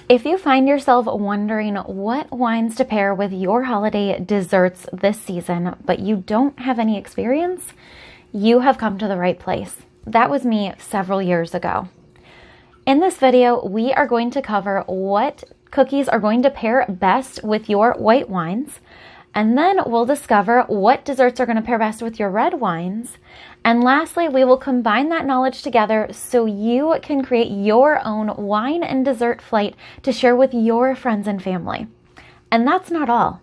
If you find yourself wondering what wines to pair with your holiday desserts this season, but you don't have any experience, you have come to the right place. That was me several years ago. In this video, we are going to cover what cookies are going to pair best with your white wines, and then we'll discover what desserts are going to pair best with your red wines. And lastly, we will combine that knowledge together so you can create your own wine and dessert flight to share with your friends and family. And that's not all.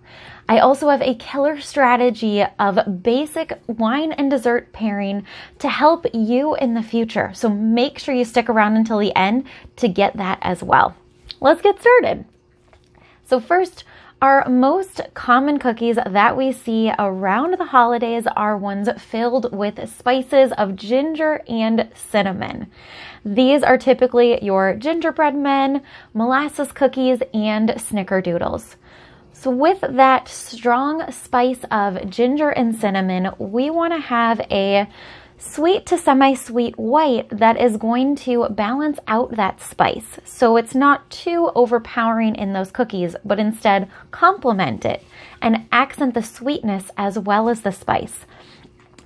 I also have a killer strategy of basic wine and dessert pairing to help you in the future. So make sure you stick around until the end to get that as well. Let's get started. So first, our most common cookies that we see around the holidays are ones filled with spices of ginger and cinnamon. These are typically your gingerbread men, molasses cookies, and snickerdoodles. So with that strong spice of ginger and cinnamon, we want to have a sweet to semi-sweet white that is going to balance out that spice. So it's not too overpowering in those cookies, but instead complement it and accent the sweetness as well as the spice.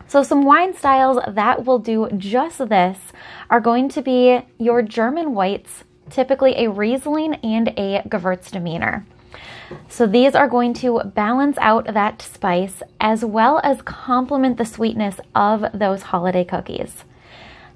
So some wine styles that will do just this are going to be your German whites, typically a Riesling and a Gewürztraminer. So these are going to balance out that spice as well as complement the sweetness of those holiday cookies.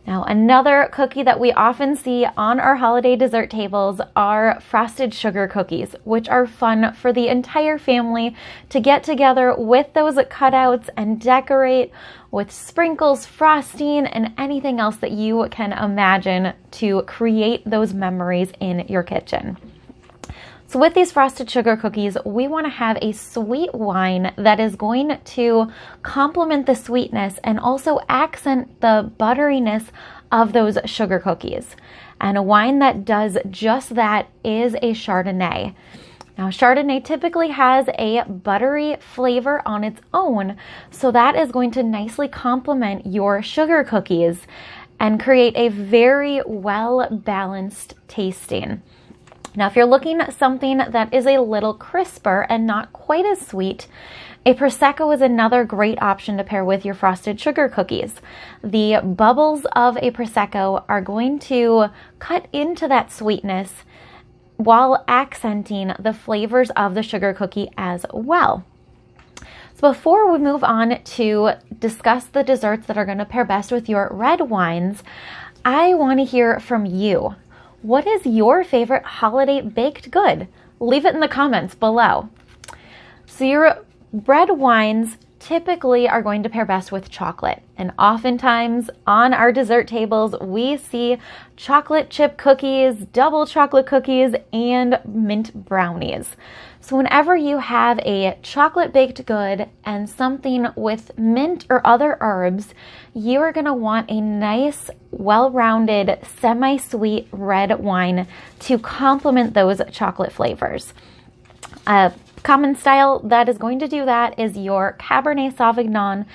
Now, another cookie that we often see on our holiday dessert tables are frosted sugar cookies, which are fun for the entire family to get together with those cutouts and decorate with sprinkles, frosting, and anything else that you can imagine to create those memories in your kitchen. So with these frosted sugar cookies, we want to have a sweet wine that is going to complement the sweetness and also accent the butteriness of those sugar cookies. And a wine that does just that is a Chardonnay. Now, Chardonnay typically has a buttery flavor on its own, so that is going to nicely complement your sugar cookies and create a very well-balanced tasting. Now, if you're looking at something that is a little crisper and not quite as sweet, a Prosecco is another great option to pair with your frosted sugar cookies. The bubbles of a Prosecco are going to cut into that sweetness while accenting the flavors of the sugar cookie as well. So before we move on to discuss the desserts that are going to pair best with your red wines, I want to hear from you. What is your favorite holiday baked good? Leave it in the comments below. So your red wines typically are going to pair best with chocolate. And oftentimes on our dessert tables, we see chocolate chip cookies, double chocolate cookies, and mint brownies. So whenever you have a chocolate baked good and something with mint or other herbs, you are going to want a nice, well-rounded, semi-sweet red wine to complement those chocolate flavors. A common style that is going to do that is your Cabernet Sauvignon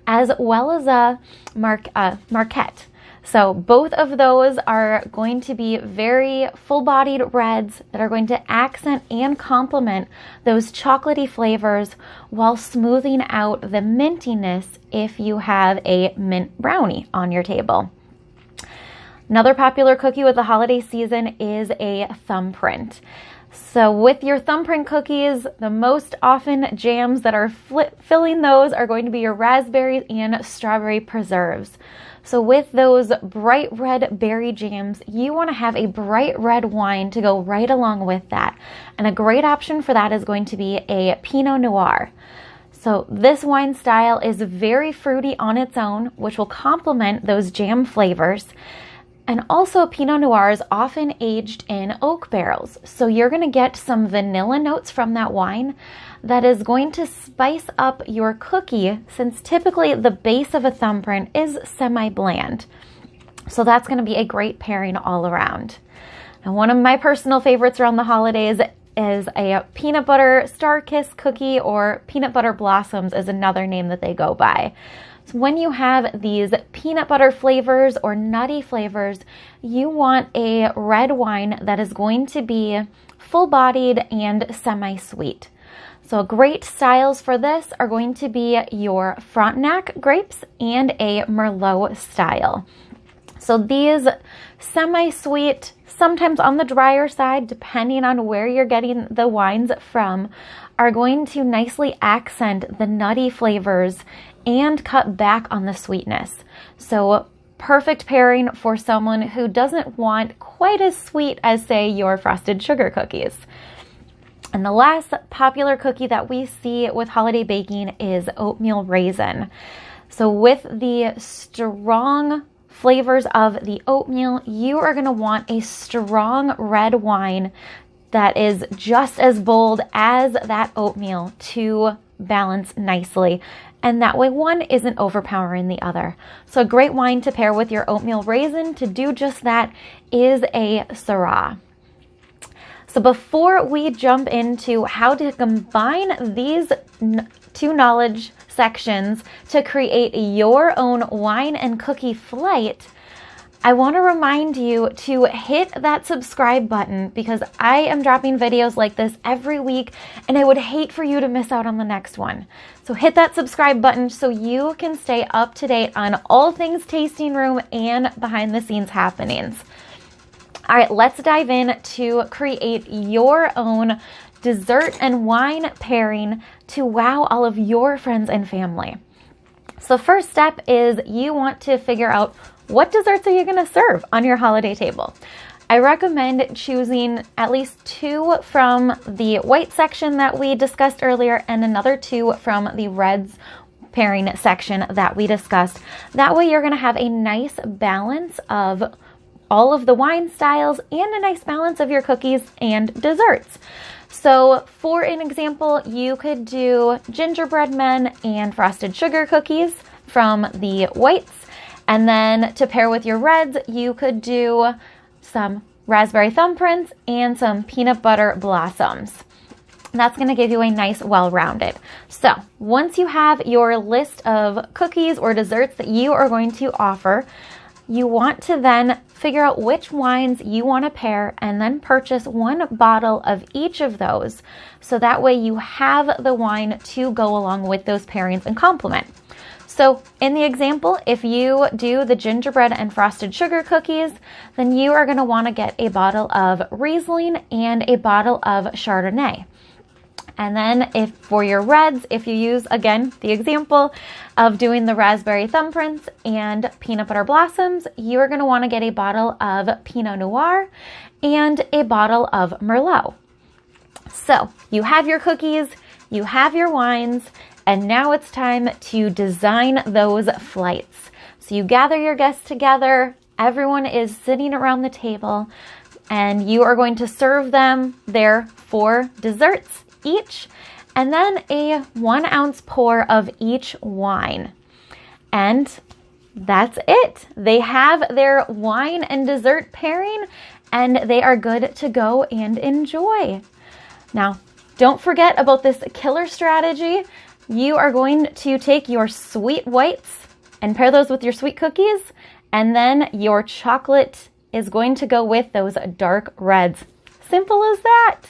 as well as a Marquette. So both of those are going to be very full-bodied reds that are going to accent and complement those chocolatey flavors while smoothing out the mintiness if you have a mint brownie on your table. Another popular cookie with the holiday season is a thumbprint. So with your thumbprint cookies, the most often jams that are filling those are going to be your raspberries and strawberry preserves. So with those bright red berry jams, you want to have a bright red wine to go right along with that. And a great option for that is going to be a Pinot Noir. So this wine style is very fruity on its own, which will complement those jam flavors. And also Pinot Noir is often aged in oak barrels. So you're going to get some vanilla notes from that wine that is going to spice up your cookie, since typically the base of a thumbprint is semi-bland. So that's going to be a great pairing all around. And one of my personal favorites around the holidays is a peanut butter star kiss cookie, or peanut butter blossoms is another name that they go by. So when you have these peanut butter flavors or nutty flavors, you want a red wine that is going to be full-bodied and semi-sweet. So great styles for this are going to be your Frontenac grapes and a Merlot style. So these semi-sweet, sometimes on the drier side, depending on where you're getting the wines from, are going to nicely accent the nutty flavors and cut back on the sweetness. So perfect pairing for someone who doesn't want quite as sweet as, say, your frosted sugar cookies. And the last popular cookie that we see with holiday baking is oatmeal raisin. So with the strong flavors of the oatmeal, you are going to want a strong red wine that is just as bold as that oatmeal to balance nicely. And that way one isn't overpowering the other. So a great wine to pair with your oatmeal raisin to do just that is a Syrah. So before we jump into how to combine these two knowledge sections to create your own wine and cookie flight, I want to remind you to hit that subscribe button because I am dropping videos like this every week and I would hate for you to miss out on the next one. So hit that subscribe button so you can stay up to date on all things tasting room and behind the scenes happenings. All right, let's dive in to create your own dessert and wine pairing to wow all of your friends and family. So first step is you want to figure out what desserts are you going to serve on your holiday table. I recommend choosing at least 2 from the white section that we discussed earlier and another 2 from the reds pairing section that we discussed. That way you're going to have a nice balance of all of the wine styles and a nice balance of your cookies and desserts. So for an example, you could do gingerbread men and frosted sugar cookies from the whites. And then to pair with your reds, you could do some raspberry thumbprints and some peanut butter blossoms. That's going to give you a nice well-rounded. So once you have your list of cookies or desserts that you are going to offer, you want to then figure out which wines you want to pair and then purchase 1 bottle of each of those. So that way you have the wine to go along with those pairings and complement. So in the example, if you do the gingerbread and frosted sugar cookies, then you are going to want to get a bottle of Riesling and a bottle of Chardonnay. And then if for your reds, if you use, again, the example of doing the raspberry thumbprints and peanut butter blossoms, you are going to want to get a bottle of Pinot Noir and a bottle of Merlot. So you have your cookies, you have your wines, and now it's time to design those flights. So you gather your guests together, everyone is sitting around the table, and you are going to serve them their 4 desserts each, and then a 1 ounce pour of each wine. And that's it. They have their wine and dessert pairing, and they are good to go and enjoy. Now, don't forget about this killer strategy. You are going to take your sweet whites and pair those with your sweet cookies, and then your chocolate is going to go with those dark reds. Simple as that.